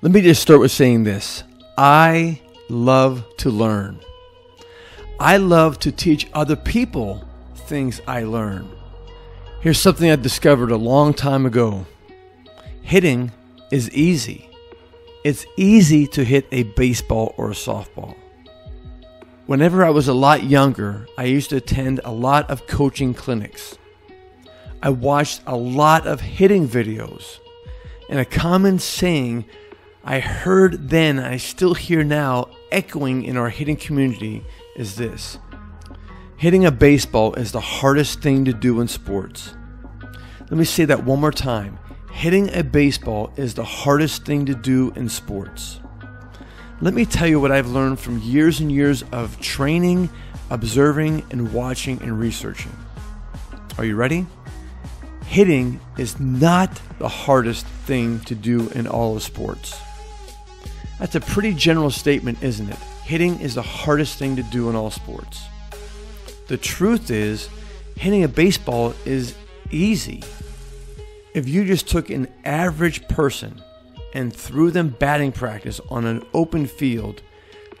Let me just start with saying this. I love to learn. I love to teach other people things I learn. Here's something I discovered a long time ago. Hitting is easy. It's easy to hit a baseball or a softball. Whenever I was a lot younger, I used to attend a lot of coaching clinics. I watched a lot of hitting videos. And a common saying I heard then, and I still hear now, echoing in our hitting community is this. Hitting a baseball is the hardest thing to do in sports. Let me say that one more time. Hitting a baseball is the hardest thing to do in sports. Let me tell you what I've learned from years and years of training, observing, and watching and researching. Are you ready? Hitting is not the hardest thing to do in all of sports. That's a pretty general statement, isn't it? Hitting is the hardest thing to do in all sports. The truth is, hitting a baseball is easy. If you just took an average person and threw them batting practice on an open field,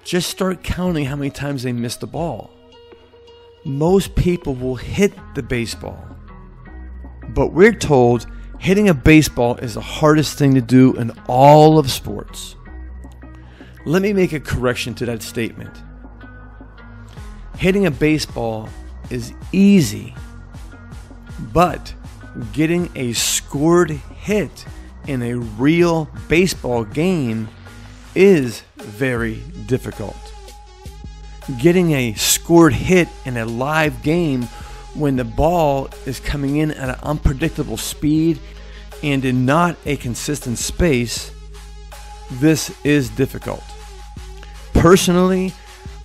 just start counting how many times they missed the ball. Most people will hit the baseball. But we're told hitting a baseball is the hardest thing to do in all of sports. Let me make a correction to that statement. Hitting a baseball is easy, but getting a scored hit in a real baseball game is very difficult. Getting a scored hit in a live game when the ball is coming in at an unpredictable speed and in not a consistent space, this is difficult. Personally,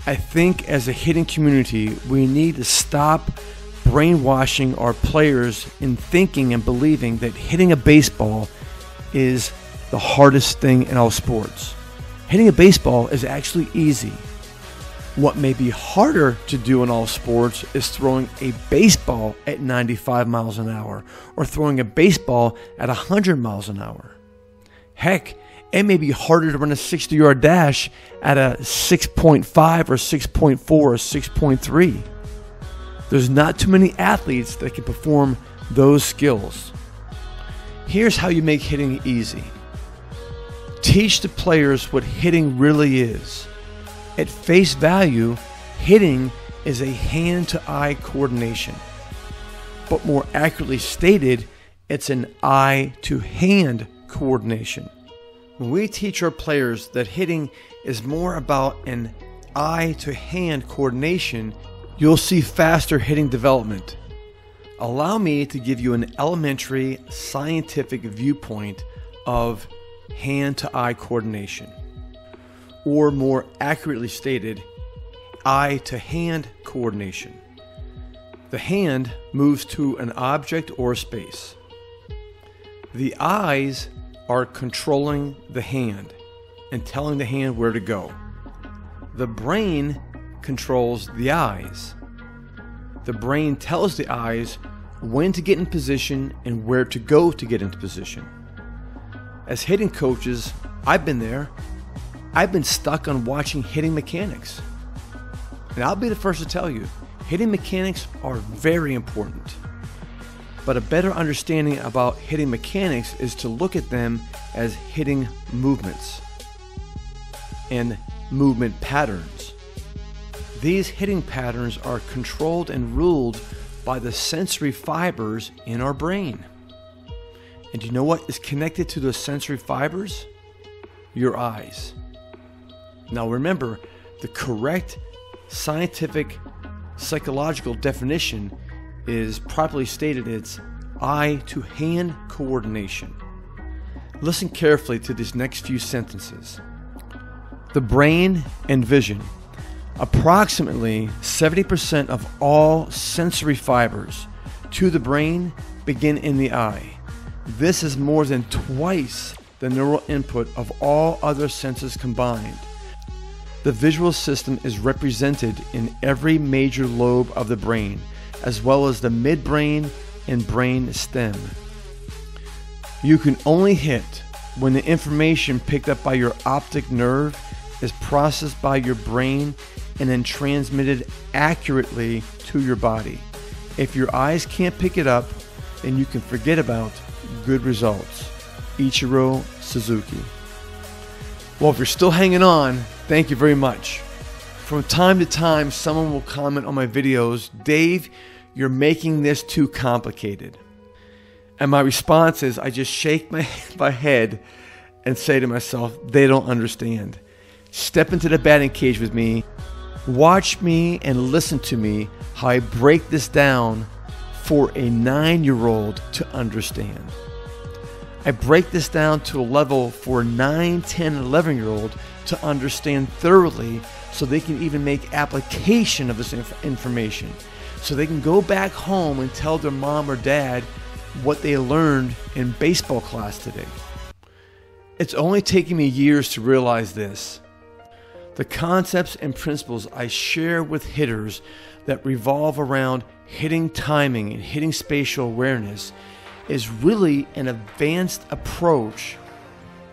I think as a hitting community, we need to stop brainwashing our players in thinking and believing that hitting a baseball is the hardest thing in all sports. Hitting a baseball is actually easy. What may be harder to do in all sports is throwing a baseball at 95 miles an hour or throwing a baseball at 100 miles an hour. Heck, it may be harder to run a 60-yard dash at a 6.5 or 6.4 or 6.3. There's not too many athletes that can perform those skills. Here's how you make hitting easy. Teach the players what hitting really is. At face value, hitting is a hand-to-eye coordination. But more accurately stated, it's an eye-to-hand coordination. When we teach our players that hitting is more about an eye-to-hand coordination, you'll see faster hitting development. Allow me to give you an elementary scientific viewpoint of hand-to-eye coordination. Or more accurately stated, eye-to-hand coordination. The hand moves to an object or space. The eyes are controlling the hand and telling the hand where to go. The brain controls the eyes. The brain tells the eyes when to get in position and where to go to get into position. As hitting coaches, I've been there. I've been stuck on watching hitting mechanics. And I'll be the first to tell you, hitting mechanics are very important. But a better understanding about hitting mechanics is to look at them as hitting movements and movement patterns. These hitting patterns are controlled and ruled by the sensory fibers in our brain. And do you know what is connected to those sensory fibers? Your eyes. Now remember, the correct scientific psychological definition is properly stated, it's eye-to-hand coordination. Listen carefully to these next few sentences. The brain and vision. Approximately 70% of all sensory fibers to the brain begin in the eye. This is more than twice the neural input of all other senses combined. The visual system is represented in every major lobe of the brain, as well as the midbrain and brain stem. You can only hit when the information picked up by your optic nerve is processed by your brain and then transmitted accurately to your body. If your eyes can't pick it up, then you can forget about good results. Ichiro Suzuki. Well, if you're still hanging on, thank you very much. From time to time, someone will comment on my videos, "Dave, you're making this too complicated." And my response is I just shake my head and say to myself, they don't understand. Step into the batting cage with me. Watch me and listen to me how I break this down for a 9-year-old to understand. I break this down to a level for a 9, 10, 11-year-old to understand thoroughly so they can even make application of this information. So they can go back home and tell their mom or dad what they learned in baseball class today. It's only taken me years to realize this. The concepts and principles I share with hitters that revolve around hitting timing and hitting spatial awareness is really an advanced approach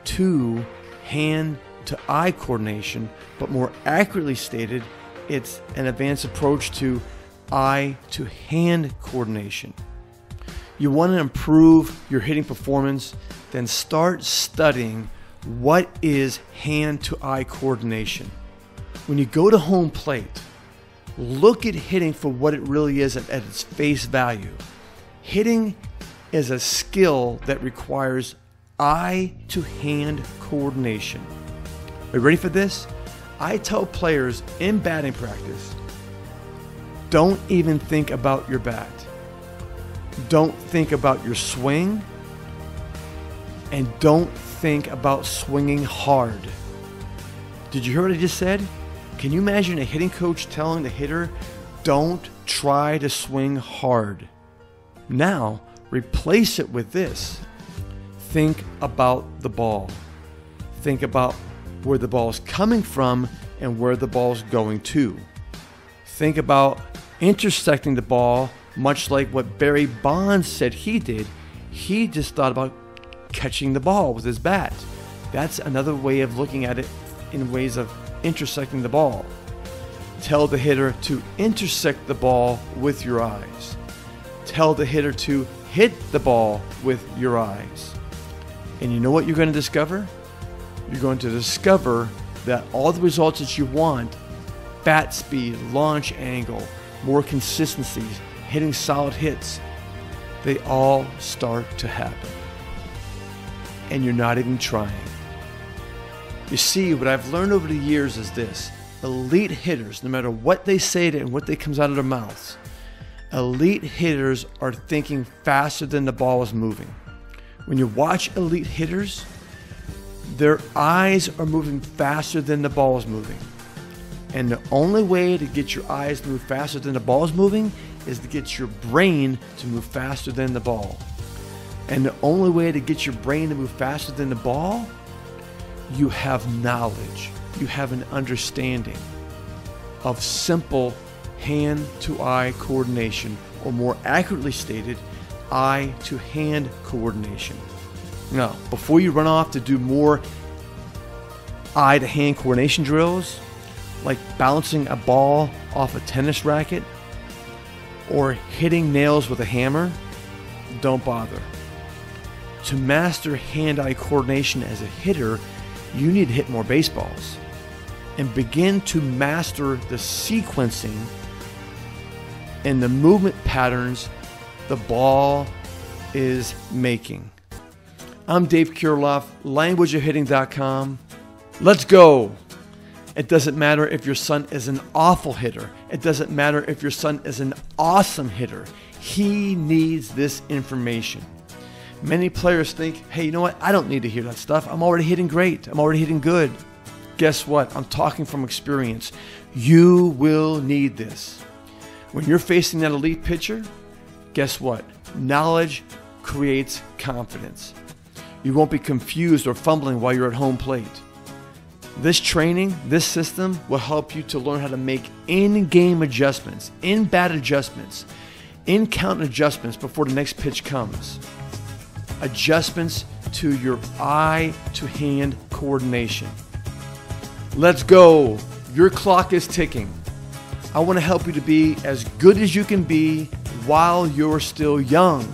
to hand-to-eye coordination, but more accurately stated, it's an advanced approach to eye-to-hand coordination. You want to improve your hitting performance, then start studying what is hand-to-eye coordination. When you go to home plate, look at hitting for what it really is at its face value. Hitting is a skill that requires eye-to-hand coordination. Are you ready for this? I tell players in batting practice, don't even think about your bat. Don't think about your swing. And don't think about swinging hard. Did you hear what I just said? Can you imagine a hitting coach telling the hitter, don't try to swing hard? Now, replace it with this. Think about the ball. Think about where the ball is coming from and where the ball is going to. Think about intersecting the ball, much like what Barry Bonds said he did. He just thought about catching the ball with his bat. That's another way of looking at it in ways of intersecting the ball. Tell the hitter to intersect the ball with your eyes. Tell the hitter to hit the ball with your eyes. And you know what you're going to discover? You're going to discover that all the results that you want, bat speed, launch angle, more consistency, hitting solid hits, they all start to happen. And you're not even trying. You see, what I've learned over the years is this. Elite hitters, no matter what they say and what comes out of their mouths, elite hitters are thinking faster than the ball is moving. When you watch elite hitters, their eyes are moving faster than the ball is moving. And the only way to get your eyes to move faster than the ball is moving is to get your brain to move faster than the ball. And the only way to get your brain to move faster than the ball, you have knowledge, you have an understanding of simple hand-to-eye coordination, or more accurately stated, eye-to-hand coordination. Now, before you run off to do more eye-to-hand coordination drills, like bouncing a ball off a tennis racket or hitting nails with a hammer, don't bother. To master hand-eye coordination as a hitter, you need to hit more baseballs and begin to master the sequencing and the movement patterns the ball is making. I'm Dave Kirilloff, languageofhitting.com. Let's go. It doesn't matter if your son is an awful hitter. It doesn't matter if your son is an awesome hitter. He needs this information. Many players think, hey, you know what? I don't need to hear that stuff. I'm already hitting great. I'm already hitting good. Guess what? I'm talking from experience. You will need this. When you're facing that elite pitcher, guess what? Knowledge creates confidence. You won't be confused or fumbling while you're at home plate. This training, this system will help you to learn how to make in-game adjustments, in-bat adjustments, in-count adjustments before the next pitch comes. Adjustments to your eye-to-hand coordination. Let's go. Your clock is ticking. I want to help you to be as good as you can be while you're still young.